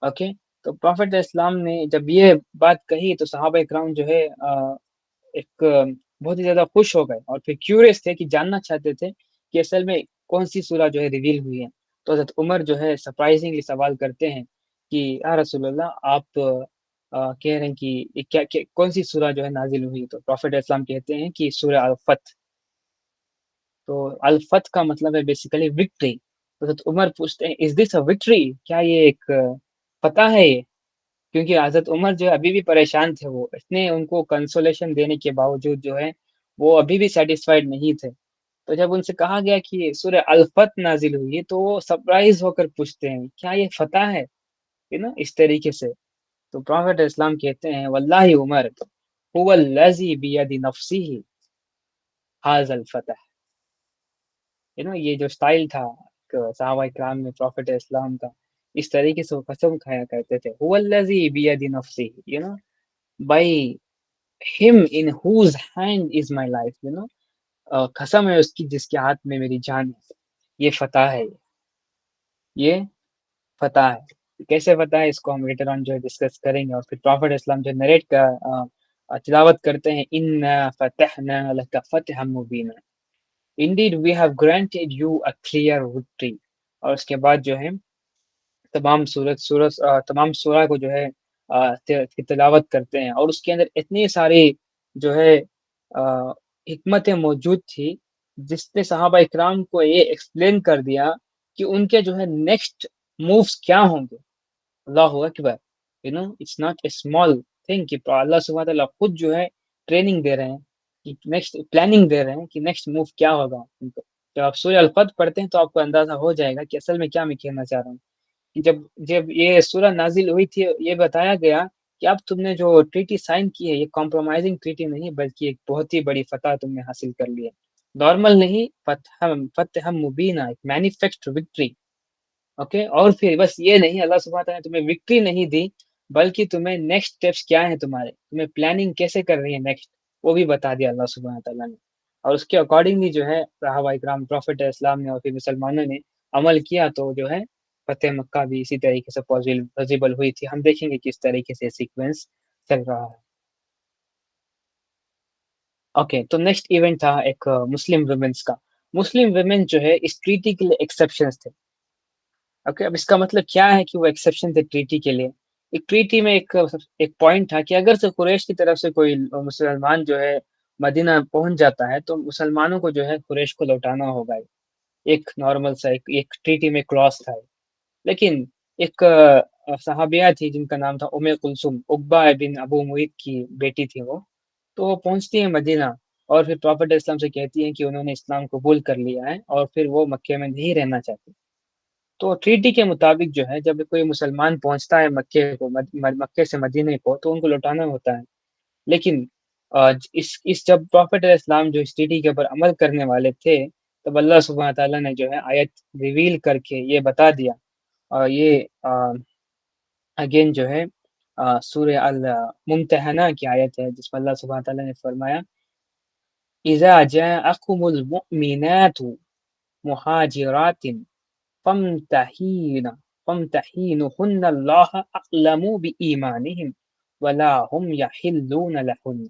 اوکے، تو پروفیٹ علیہ السلام نے جب یہ بات کہی تو صحابہ اکرام جو ہے ایک بہت ہی زیادہ خوش ہو گئے اور پھر کیوریس تھے کہ جاننا چاہتے تھے کہ اصل میں کون سی سورہ جو ہے ریویل ہوئی ہے۔ تو حضرت عمر جو ہے سرپرائزنگلی سوال کرتے ہیں کہ یا رسول اللہ آپ کہہ رہے ہیں کہ کون سی سورہ جو ہے نازل ہوئی؟ تو پروفیٹ علیہ السلام کہتے ہیں کہ سورہ الفتح۔ تو الفتح کا مطلب ہے بیسیکلی وکٹری۔ تو حضرت عمر پوچھتے ہیں از دس اے وکٹری، کیا یہ ایک فتح ہے یہ؟ کیونکہ حضرت عمر جو ہے ابھی بھی پریشان تھے، وہ اتنے ان کو کنسولیشن دینے کے باوجود جو ہے وہ ابھی بھی سیٹسفائڈ نہیں تھے. تو جب ان سے کہا گیا کہ سورہ الفت نازل ہوئی ہے تو وہ سرپرائز ہو کر پوچھتے ہیں کیا یہ فتح ہے، اس طریقے سے. تو پروفیٹ اسلام کہتے ہیں واللہ عمر هو الذی بید نفسی حاز الفتح. یہ جو سٹائل تھا صحابہ کرام میں پروفیٹ اسلام کا، اس طریقے سے وہ قسم کھایا کرتے تھے هو الذی بید نفسی، by him in whose hand is my life. قسم ہے اس کی جس کے ہاتھ میں میری جان ہے. یہ فتح ہے، یہ فتح ہے. کیسے فتح ہے اس کو ہم لیٹر آن جو ہے ڈسکس کریں گے. اور پھر پروفیٹ اسلام جو نریٹ کا تلاوت کرتے ہیں انا فتحنا لک فتحا مبینا indeed we have granted you a clear victory. اور اس کے بعد جو ہے تمام سورہ کو جو ہے تلاوت کرتے ہیں. اور اس کے اندر اتنی ساری جو ہے حکمتیں موجود تھی جس نے صحابہ اکرام کو یہ ایکسپلین کر دیا کہ ان کے جو ہے نیکسٹ مووز کیا ہوں گے. اللہ اکبر. It's not a small thing کہ اللہ سبحانہ تعالیٰ خود جو ہے ٹریننگ دے رہے ہیں کہ نیکسٹ پلاننگ دے رہے ہیں کہ نیکسٹ موو کیا ہوگا ان کو. جب آپ سورہ الفت پڑھتے ہیں تو آپ کو اندازہ ہو جائے گا کہ اصل میں کیا میں کہنا چاہ رہا ہوں. جب جب یہ سورہ نازل ہوئی تھی یہ بتایا گیا کہ اب تم نے جو ٹریٹی سائن کی ہے یہ کمپرومائزنگ ٹریٹی نہیں بلکہ ایک بہت ہی بڑی فتح تم نے حاصل کر لی ہے. نارمل نہیں، فتح مبینہ، ایک مینیفیکچر وکٹری. اوکے. اور پھر بس یہ نہیں، اللہ سبحانہ تعالیٰ نے تمہیں وکٹری نہیں دی بلکہ تمہیں نیکسٹ سٹیپس کیا ہیں تمہیں پلاننگ کیسے کر رہی ہے نیکسٹ وہ بھی بتا دیا اللہ سبحانہ تعالیٰ نے. اور اس کے اکارڈنگلی جو ہے صحابہ اکرام پروفیٹ اسلام نے اور پھر مسلمانوں نے عمل کیا تو جو ہے فتح مکہ بھی اسی طریقے سے پاسبل ہوئی تھی. ہم دیکھیں گے کس طریقے سے سیکوینس چل رہا ہے. اوکے. تو نیکسٹ ایونٹ تھا ایک مسلم ویمنس کا. مسلم ویمن جو ہے اس ٹریٹی کے لیے ایکسیپشنز تھے. اوکے. اب اس کا مطلب کیا ہے کہ وہ ایکسیپشن تھے ٹریٹی کے لیے. ایک ٹریٹی میں ایک پوائنٹ تھا کہ اگر سے قریش کی طرف سے کوئی مسلمان جو ہے مدینہ پہنچ جاتا ہے تو مسلمانوں کو جو ہے قریش کو لوٹانا ہوگا. ایک نارمل سا ایک ٹریٹی میں کلاس تھا. لیکن ایک صحابیہ تھی جن کا نام تھا ام کلثوم، عقبہ بن ابو معیط کی بیٹی تھی وہ. تو وہ پہنچتی ہیں مدینہ اور پھر پروفیٹ اسلام سے کہتی ہیں کہ انہوں نے اسلام قبول کر لیا ہے اور پھر وہ مکے میں نہیں رہنا چاہتی. تو ٹریٹی کے مطابق جو ہے جب کوئی مسلمان پہنچتا ہے مکے سے مدینے کو تو ان کو لوٹانا ہوتا ہے. لیکن جب پروفیٹ علیہ السلام جو اس ٹریٹی کے اوپر عمل کرنے والے تھے تب اللہ سبحانہ تعالیٰ نے جو ہے آیت ریویل کر کے یہ بتا دیا. اور یہ اگین جو ہے سورہ الممتحنہ کی آیت ہے جس میں اللہ سبحانہ تعالیٰ نے فرمایا اذا جاءکم المؤمنات مہاجرات فامتحینہن اللہ اعلم بایمانہم ولا هم یحلون لہن.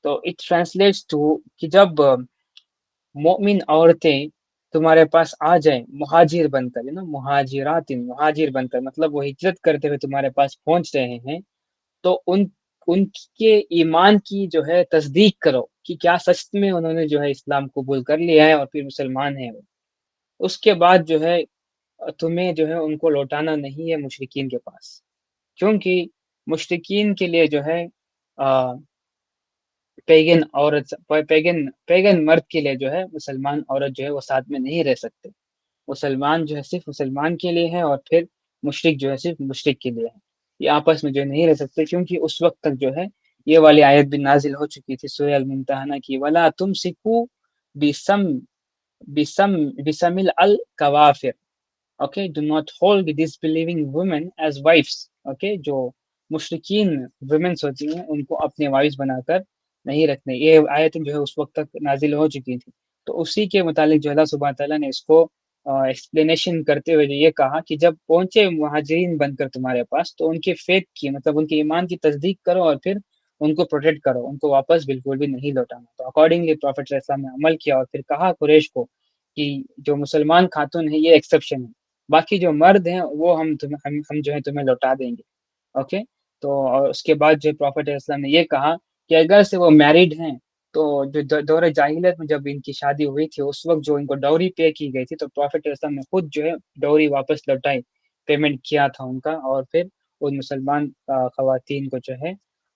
تو اٹ ٹرانسلیٹس ٹو کہ جب مومن عورتیں تمہارے پاس آ جائیں مہاجر بن کر، مہاجر بن کر مطلب وہ ہجرت کرتے ہوئے تمہارے پاس پہنچ رہے ہیں تو ان کے ایمان کی جو ہے تصدیق کرو کہ کیا سچ میں انہوں نے جو ہے اسلام قبول کر لیا ہے اور پھر مسلمان ہیں وہ. اس کے بعد جو ہے تمہیں جو ہے ان کو لوٹانا نہیں ہے مشرکین کے پاس، کیونکہ مشرکین کے لیے جو ہے پیگن مرد کے لیے جو ہے مسلمان عورت جو ہے وہ ساتھ میں نہیں رہ سکتے. مسلمان جو ہے صرف مسلمان کے لیے ہے اور پھر مشرک جو ہے صرف مشرک کے لیے ہے. یہ آپس میں جو نہیں رہ سکتے کیونکہ اس وقت تک جو ہے یہ والی آیت بھی نازل ہو چکی تھی سورہ الممتحنہ کی ولا تمسکوا بسم الکوافر. Okay. Do not hold disbelieving women as wives. Okay. جو مشرکین ویمنس ہوتی ہیں ان کو اپنے وائفز بنا کر نہیں رکھنے. یہ آیتیں جو ہے اس وقت تک نازل ہو چکی تھی. تو اسی کے متعلق جو اللہ سبحانہ تعالیٰ نے اس کو ایکسپلینیشن کرتے ہوئے یہ کہا کہ جب پہنچے مہاجرین بن کر تمہارے پاس تو ان کے فیتھ کی مطلب ان کے ایمان کی تصدیق کرو اور پھر ان کو پروٹیکٹ کرو، ان کو واپس بالکل بھی نہیں لوٹانا. تو اکارڈنگلی پروفیٹ نے عمل کیا اور پھر کہا قریش کو کہ جو مسلمان خاتون ہیں یہ ایکسیپشن ہے، باقی جو مرد ہیں وہ ہم جو ہے تمہیں لوٹا دیں گے. اوکے. تو اور اس کے بعد جو پروفیٹ اسلام نے یہ کہا کہ اگر سے وہ میریڈ ہیں تو جو دور جاہلیت میں جب ان کی شادی ہوئی تھی اس وقت جو ان کو ڈوری پے کی گئی تھی تو پروفیٹ اسلام نے خود جو ہے ڈوری واپس لوٹائی، پیمنٹ کیا تھا ان کا، اور پھر ان مسلمان خواتین کو جو ہے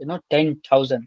10,000।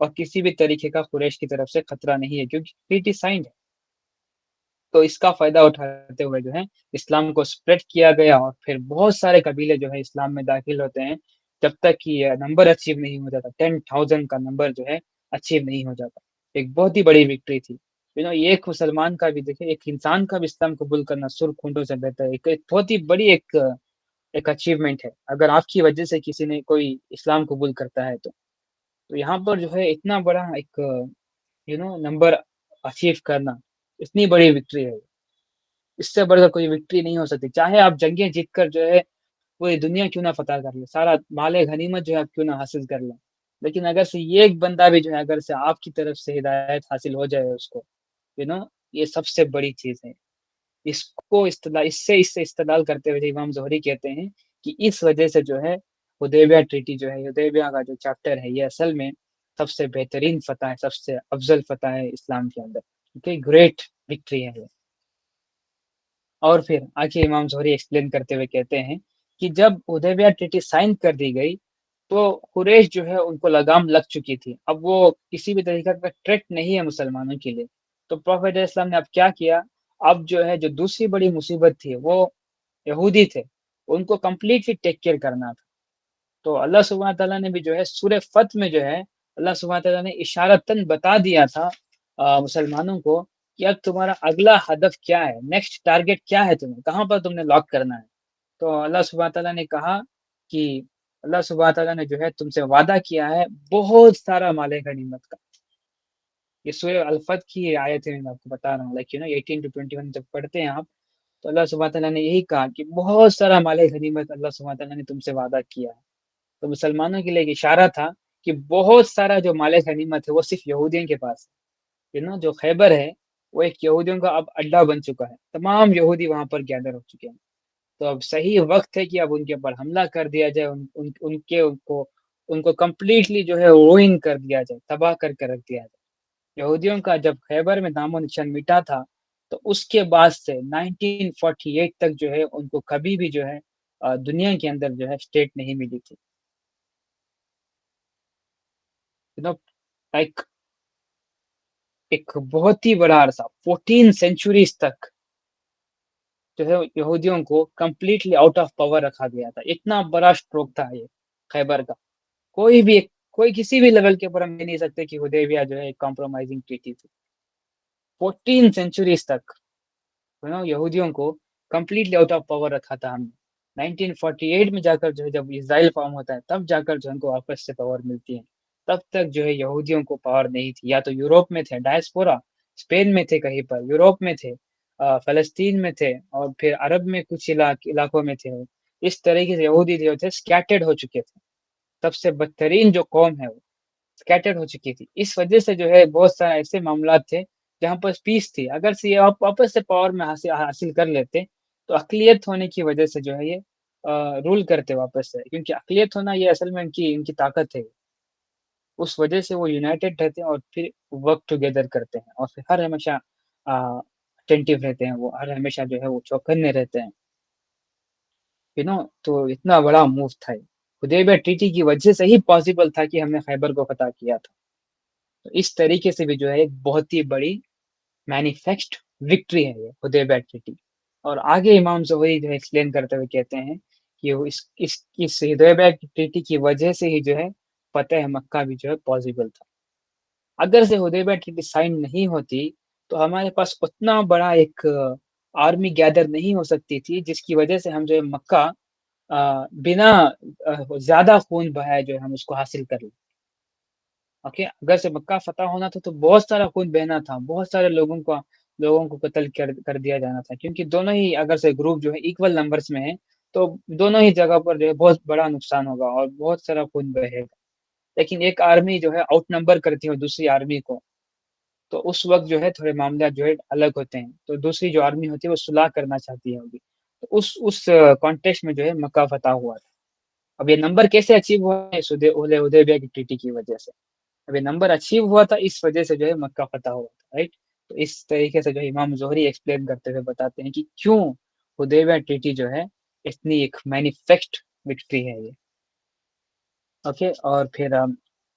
اور کسی بھی طریقے کا قریش کی طرف سے خطرہ نہیں ہے کیونکہ ٹریٹی سائنڈ ہے۔ تو اس کا فائدہ اٹھاتے ہوئے جو ہے اسلام کو اسپریڈ کیا گیا، اور پھر بہت سارے قبیلے جو ہے اسلام میں داخل ہوتے ہیں، جب تک کہ یہ نمبر اچیو نہیں ہو جاتا، 10,000 کا نمبر جو ہے اچیو نہیں ہو جاتا۔ ایک بہت ہی بڑی وکٹری تھی۔ یہ ایک مسلمان کا بھی دیکھیں، ایک انسان کا بھی اسلام قبول کرنا سر خونڈوں سے بہتر ہے، ایک بہت ہی بڑی ایک اچیومنٹ ہے اگر آپ کی وجہ سے کسی نے کوئی اسلام قبول کرتا ہے تو یہاں پر جو ہے اتنا بڑا ایک نمبر اچیو کرنا اتنی بڑی وکٹری ہے، اس سے بڑھ کر کوئی وکٹری نہیں ہو سکتی، چاہے آپ جنگیں جیت کر جو ہے پوری دنیا کیوں نہ فتح کر لیں، سارا مال غنیمت جو ہے آپ کیوں نہ حاصل کر لیں، لیکن اگر سے یہ ایک بندہ بھی جو ہے اگر سے آپ کی طرف سے ہدایت حاصل ہو جائے اس کو، یہ سب سے بڑی چیز ہے۔ اس کو اس سے استدلال کرتے ہوئے امام زہری کہتے ہیں کہ اس وجہ سے جو ہے حدیبیہ ٹریٹی جو ہے، حدیبیہ کا جو چیپٹر ہے، یہ اصل میں سب سے بہترین فتح ہے، سب سے افضل فتح ہے اسلام کے اندر، کیونکہ گریٹ وکٹری ہے یہ۔ اور پھر آگے امام زہری ایکسپلین کرتے ہوئے کہتے ہیں کہ جب حدیبیہ ٹریٹی سائن کر دی گئی تو قریش جو ہے ان کو لگام لگ چکی تھی، اب وہ کسی بھی طریقے کا تھریٹ نہیں ہے مسلمانوں کے لیے، تو پروفیٹ اسلام نے اب کیا کیا، اب جو ہے جو دوسری بڑی مصیبت تھی وہ یہودی تھے، ان کو کمپلیٹلی ٹیک کیئر کرنا تھا۔ تو اللہ سبحانہ تعالیٰ نے بھی جو ہے سورہ فتح میں جو ہے اللہ سبحانہ تعالیٰ نے اشارتاً بتا دیا تھا مسلمانوں کو کہ اب تمہارا اگلا ہدف کیا ہے، نیکسٹ ٹارگیٹ کیا ہے، تمہیں کہاں پر تم نے لاک کرنا ہے۔ تو اللہ سبحانہ تعالیٰ نے کہا کہ اللہ سبحانہ تعالیٰ نے جو ہے تم سے وعدہ کیا ہے بہت سارا مال غنیمت کا۔ یہ سورہ الفتح کی آیت ہے، میں آپ کو بتا رہا ہوں، 18 to 21 جب پڑھتے ہیں آپ تو اللہ سبحانہ تعالیٰ نے یہی کہا کہ بہت سارا مال غنیمت اللہ سبحانہ تعالیٰ نے تم سے وعدہ کیا ہے۔ تو مسلمانوں کے لیے ایک اشارہ تھا کہ بہت سارا جو مال غنیمت ہے وہ صرف یہودیوں کے پاس ہے، جو خیبر ہے وہ ایک یہودیوں کا اب اڈا بن چکا ہے، تمام یہودی وہاں پر گیدر ہو چکے ہیں، تو اب صحیح وقت ہے کہ اب ان کے اوپر حملہ کر دیا جائے، ان کو کمپلیٹلی جو ہے روئن کر دیا جائے، تباہ کر کے رکھ دیا جائے۔ یہودیوں کا جب خیبر میں نام و نشان مٹا تھا تو اس کے بعد سے 1948 تک جو ہے ان کو کبھی بھی جو ہے دنیا کے اندر جو ہے اسٹیٹ نہیں ملی تھی، لائک ایک بہت ہی بڑا عرصہ 14 سینچوریز تک جو ہے یہودیوں کو کمپلیٹلی آؤٹ آف پاور رکھا گیا تھا، اتنا بڑا اسٹروک تھا یہ خیبر کا۔ کوئی کسی بھی لیول کے اوپر ہم کہہ نہیں سکتے کہ حدیبیہ جو ہے ایک کمپرومائزنگ ٹریٹی تھی۔ 14 سینچوریز تک یہودیوں کو کمپلیٹلی آؤٹ آف پاور رکھا تھا ہم نے۔ 1948 میں جا کر جو ہے جب اسرائیل فارم ہوتا ہے تب جا کر جو ان کو واپس سے پاور ملتی ہے، تب تک جو ہے یہودیوں کو پاور نہیں تھی، یا تو یوروپ میں تھے ڈائسپورا، اسپین میں تھے کہیں پر، یوروپ میں تھے، فلسطین میں تھے، اور پھر عرب میں کچھ علاقوں میں تھے، اس طریقے سے یہودی جو تھے اسکیٹرڈ ہو چکے تھے، سب سے بدترین جو قوم ہے وہ اسکیٹرڈ ہو چکی تھی۔ اس وجہ سے جو ہے بہت سارے ایسے معاملات تھے جہاں پر پیس تھی، اگر سے یہ واپس سے پاور میں حاصل کر لیتے تو اقلیت ہونے کی وجہ سے جو ہے یہ رول کرتے واپس سے، کیونکہ اقلیت ہونا یہ اصل میں ان کی طاقت ہے، اس وجہ سے وہ یونائٹڈ رہتے ہیں اور پھر ورک ٹوگیدر کرتے ہیں، اور پھر ہر ہمیشہ اٹینٹیو رہتے ہیں، وہ ہر ہمیشہ جو ہے وہ چوکنے رہتے ہیں، تو اتنا بڑا موو تھا حدیبیہ ٹریٹی کی وجہ سے ہی پاسبل تھا کہ ہم نے خیبر کو فتح کیا تھا۔ تو اس طریقے سے بھی جو ہے ایک بہت ہی بڑی مینیفیکسڈ وکٹری ہے یہ حدیبیہ ٹریٹی۔ اور آگے امام زہری جو ہے ایکسپلین کرتے ہوئے کہتے ہیں کہ اس حدیبیہ ٹریٹی کی وجہ سے ہی جو ہے فتح مکہ بھی جو ہے پاسبل تھا۔ اگر سے حدیبیہ ٹریٹی سائن نہیں ہوتی تو ہمارے پاس اتنا بڑا ایک آرمی گیدر نہیں ہو سکتی تھی جس کی وجہ سے ہم جو ہے مکہ بنا زیادہ خون بہائے جو ہے ہم اس کو حاصل کر لیں۔ اگر سے مکہ فتح ہونا تھا تو بہت سارا خون بہنا تھا، بہت سارے لوگوں کو قتل کر دیا جانا تھا، کیونکہ دونوں ہی اگر سے گروپ جو ہے ایکول نمبرز میں ہیں تو دونوں ہی جگہ پر جو ہے بہت بڑا نقصان ہوگا اور بہت سارا خون بہے گا، لیکن ایک آرمی جو ہے آؤٹ نمبر کرتی ہے دوسری آرمی کو، تو اس وقت جو ہے تھوڑے معاملات جو ہے الگ ہوتے ہیں، تو دوسری جو آرمی ہوتی ہے وہ صلح کرنا چاہتی ہے ہوگی، تو اس کانٹیکسٹ میں جو ہے مکہ فتح ہوا تھا۔ اب یہ نمبر کیسے اچیو ہوا ہے؟ حدیبیہ کی ٹریٹی کی وجہ سے اب یہ نمبر اچیو ہوا تھا، اس وجہ سے جو ہے مکہ فتح ہوا تھا، رائٹ؟ تو اس طریقے سے جو ہے امام زہری ایکسپلین کرتے ہوئے بتاتے ہیں کہ کیوں حدیبیہ ٹریٹی جو ہے اتنی ایک مینیفیکسڈ وکٹری ہے یہ۔ اور پھر